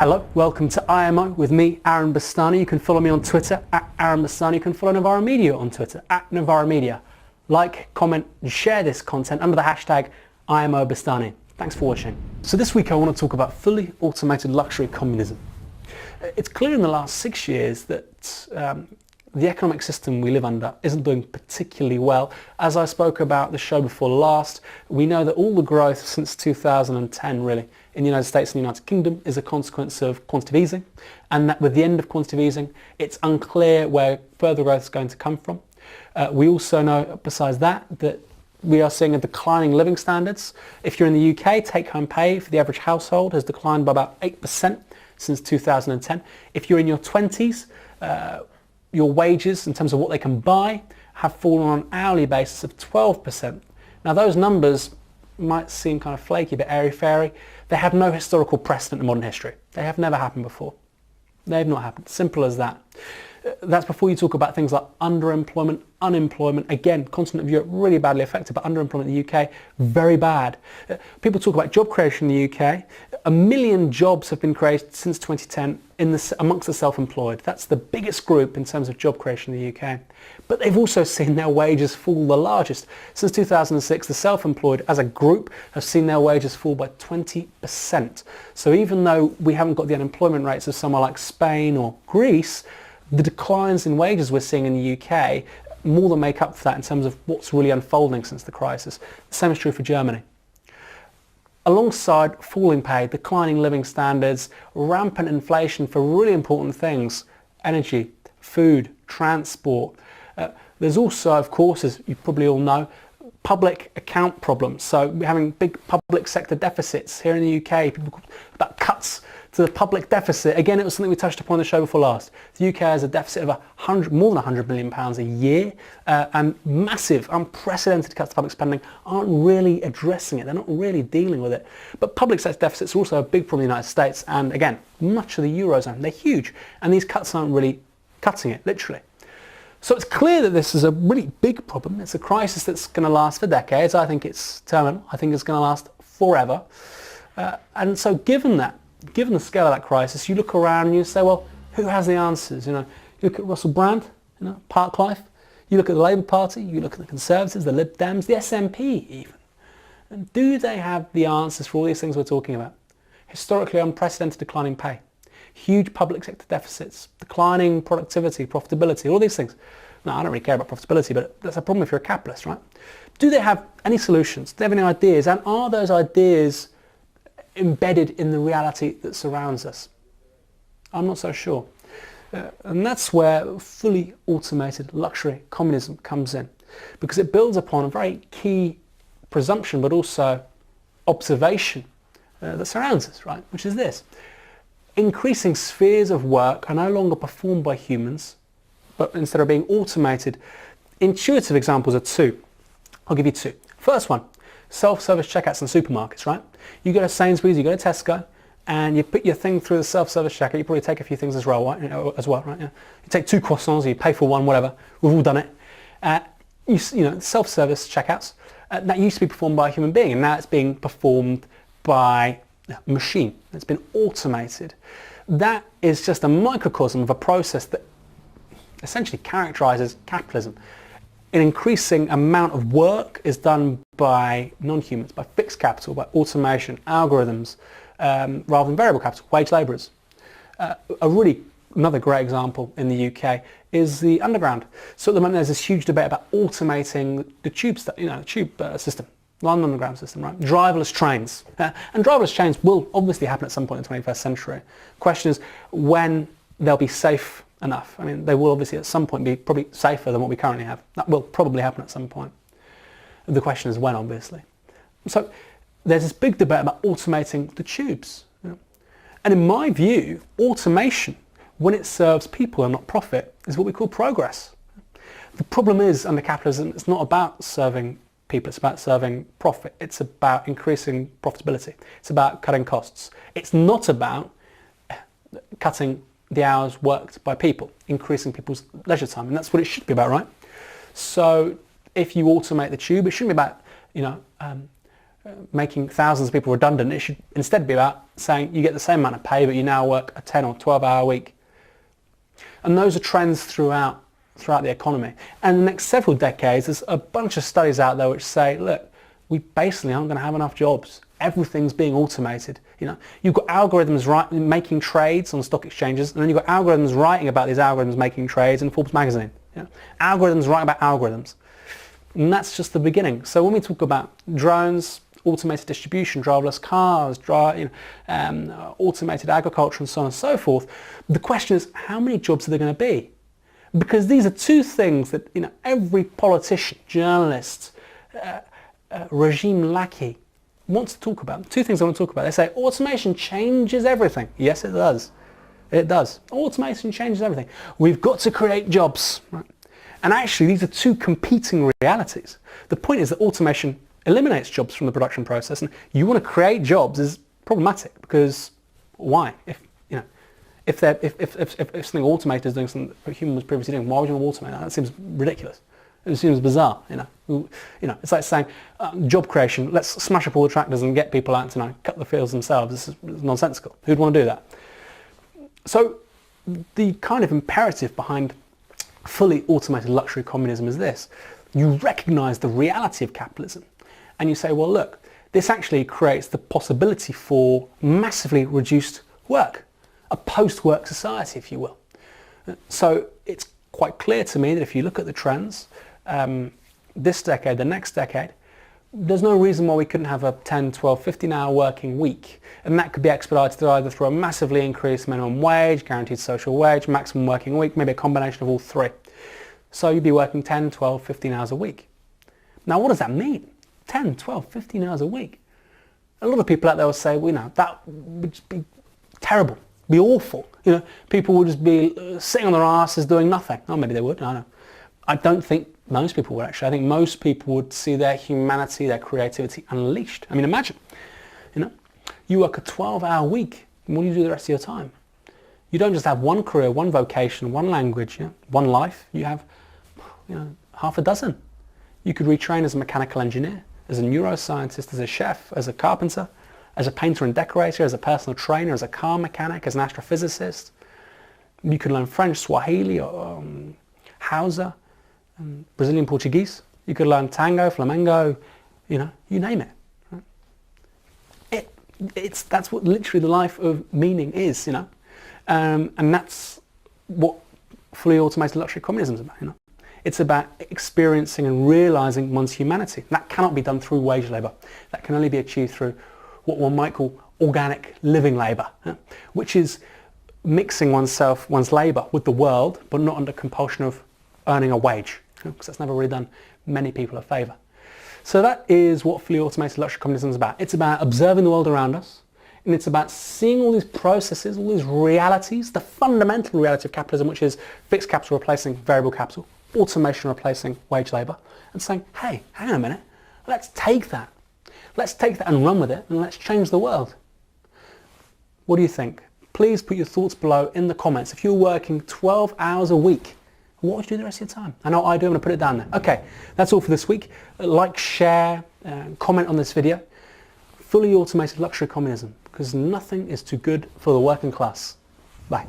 Hello, welcome to IMO with me, Aaron Bastani. You can follow me on Twitter at Aaron Bastani. You can follow Novara Media on Twitter at Novara Media. Like, comment, and share this content under the hashtag IMO Bastani. Thanks for watching. So this week I want to talk about fully automated luxury communism. It's clear in the last 6 years that the economic system we live under isn't doing particularly well. As I spoke about the show before last, we know that all the growth since 2010 really in the United States and the United Kingdom is a consequence of quantitative easing, and that with the end of quantitative easing it's unclear where further growth is going to come from. We also know, besides that we are seeing a declining living standards. If you're in the UK, take-home pay for the average household has declined by about 8% since 2010. If you're in your 20s, your wages in terms of what they can buy have fallen on an hourly basis of 12%. Now those numbers might seem kind of flaky, but airy-fairy. They have no historical precedent in modern history. They have never happened before. They've not happened. Simple as that. That's before you talk about things like underemployment, unemployment. Again, continent of Europe really badly affected, but underemployment in the UK, very bad. People talk about job creation in the UK. 1 million jobs have been created since 2010 amongst the self-employed. That's the biggest group in terms of job creation in the UK. But they've also seen their wages fall the largest. Since 2006, the self-employed as a group have seen their wages fall by 20%. So even though we haven't got the unemployment rates of somewhere like Spain or Greece, the declines in wages we're seeing in the UK more than make up for that in terms of what's really unfolding since the crisis. The same is true for Germany. Alongside falling pay, declining living standards, rampant inflation for really important things, energy, food, transport. There's also, of course, as you probably all know, public account problems. So we're having big public sector deficits here in the UK. People talk about cuts to the public deficit. Again, it was something we touched upon in the show before last. The UK has a deficit of more than £100 million a year, and massive, unprecedented cuts to public spending aren't really addressing it. They're not really dealing with it. But public sector deficits are also a big problem in the United States, and again, much of the Eurozone. They're huge, and these cuts aren't really cutting it, literally. So it's clear that this is a really big problem. It's a crisis that's going to last for decades. I think it's terminal. I think it's going to last forever. And so given the scale of that crisis, you look around and you say, well, who has the answers? You look at Russell Brand, Parklife. You look at the Labour Party. You look at the Conservatives, the Lib Dems, the SNP even. And do they have the answers for all these things we're talking about? Historically unprecedented declining pay, huge public sector deficits, declining productivity, profitability, all these things. Now, I don't really care about profitability, but that's a problem if you're a capitalist, right? Do they have any solutions? Do they have any ideas? And are those ideas embedded in the reality that surrounds us? I'm not so sure. And that's where fully automated luxury communism comes in, because it builds upon a very key presumption, but also observation that surrounds us, right? Which is this. Increasing spheres of work are no longer performed by humans, but instead of being automated. Intuitive examples are two. I'll give you two. First one, self-service checkouts in supermarkets, right? You go to Sainsbury's, you go to Tesco, and you put your thing through the self-service checkout. You probably take a few things as well, right? Yeah. You take 2 croissants, you pay for one, whatever. We've all done it. Self-service checkouts, that used to be performed by a human being, and now it's being performed by a machine. It's been automated. That is just a microcosm of a process that essentially characterizes capitalism. An increasing amount of work is done by non-humans, by fixed capital, by automation, algorithms, rather than variable capital, wage labourers. Another great example in the UK is the underground. So at the moment there's this huge debate about automating the tube system. London Underground system, right? Driverless trains. And driverless trains will obviously happen at some point in the 21st century. Question is when they'll be safe enough. I mean, they will obviously at some point be probably safer than what we currently have. That will probably happen at some point. The question is when, obviously. So there's this big debate about automating the tubes. And in my view, automation, when it serves people and not profit, is what we call progress. The problem is, under capitalism, it's not about serving people, it's about serving profit. It's about increasing profitability. It's about cutting costs. It's not about cutting the hours worked by people, increasing people's leisure time, and that's what it should be about, right? So if you automate the tube, it shouldn't be about making thousands of people redundant. It should instead be about saying you get the same amount of pay, but you now work a 10 or 12-hour week. And those are trends throughout the economy. And in the next several decades, there's a bunch of studies out there which say, look, we basically aren't going to have enough jobs. Everything's being automated. You've got algorithms making trades on stock exchanges, and then you've got algorithms writing about these algorithms making trades in Forbes magazine. Algorithms writing about algorithms. And that's just the beginning. So when we talk about drones, automated distribution, driverless cars, automated agriculture and so on and so forth, the question is, how many jobs are there going to be? Because these are two things that every politician, journalist, regime lackey wants to talk about. Two things I want to talk about. They say automation changes everything. Yes, it does. It does. Automation changes everything. We've got to create jobs. Right? And actually, these are two competing realities. The point is that automation eliminates jobs from the production process, and you want to create jobs is problematic because why? If something automated is doing something that a human was previously doing, why would you want to automate that? That seems ridiculous. It seems bizarre. It's like saying job creation. Let's smash up all the tractors and get people out to cut the fields themselves. This is nonsensical. Who'd want to do that? So the kind of imperative behind fully automated luxury communism is this. You recognize the reality of capitalism and you say, well, look, this actually creates the possibility for massively reduced work, a post-work society, if you will. So it's quite clear to me that if you look at the trends, this decade, the next decade, there's no reason why we couldn't have a 10, 12, 15-hour working week. And that could be expedited either through a massively increased minimum wage, guaranteed social wage, maximum working week, maybe a combination of all three. So you'd be working 10, 12, 15 hours a week. Now, what does that mean? 10, 12, 15 hours a week. A lot of people out there will say, well, that would just be terrible, be awful. People would just be sitting on their asses doing nothing. Oh, maybe they would, I don't know. I don't think most people would actually. I think most people would see their humanity, their creativity unleashed. I mean, imagine, you work a 12-hour week, and what do you do the rest of your time? You don't just have one career, one vocation, one language, one life. You have, half a dozen. You could retrain as a mechanical engineer, as a neuroscientist, as a chef, as a carpenter, as a painter and decorator, as a personal trainer, as a car mechanic, as an astrophysicist. You could learn French, Swahili, or Hausa, Brazilian Portuguese. You could learn tango, flamenco, you name it. Right? That's what literally the life of meaning is, and that's what fully automated luxury communism is about. It's about experiencing and realizing one's humanity. That cannot be done through wage labor. That can only be achieved through what one might call organic living labor, which is mixing one's labor with the world, but not under compulsion of earning a wage, because that's never really done many people a favor. So that is what fully automated luxury communism is about. It's about observing the world around us, and it's about seeing all these processes, all these realities, the fundamental reality of capitalism, which is fixed capital replacing variable capital, automation replacing wage labor, and saying, hey, hang on a minute, let's take that and run with it, and let's change the world. What do you think? Please put your thoughts below in the comments. If you're working 12 hours a week, what would you do the rest of your time? I know I do, I'm going to put it down there. Okay, that's all for this week. Like, share, comment on this video. Fully automated luxury communism, because nothing is too good for the working class. Bye.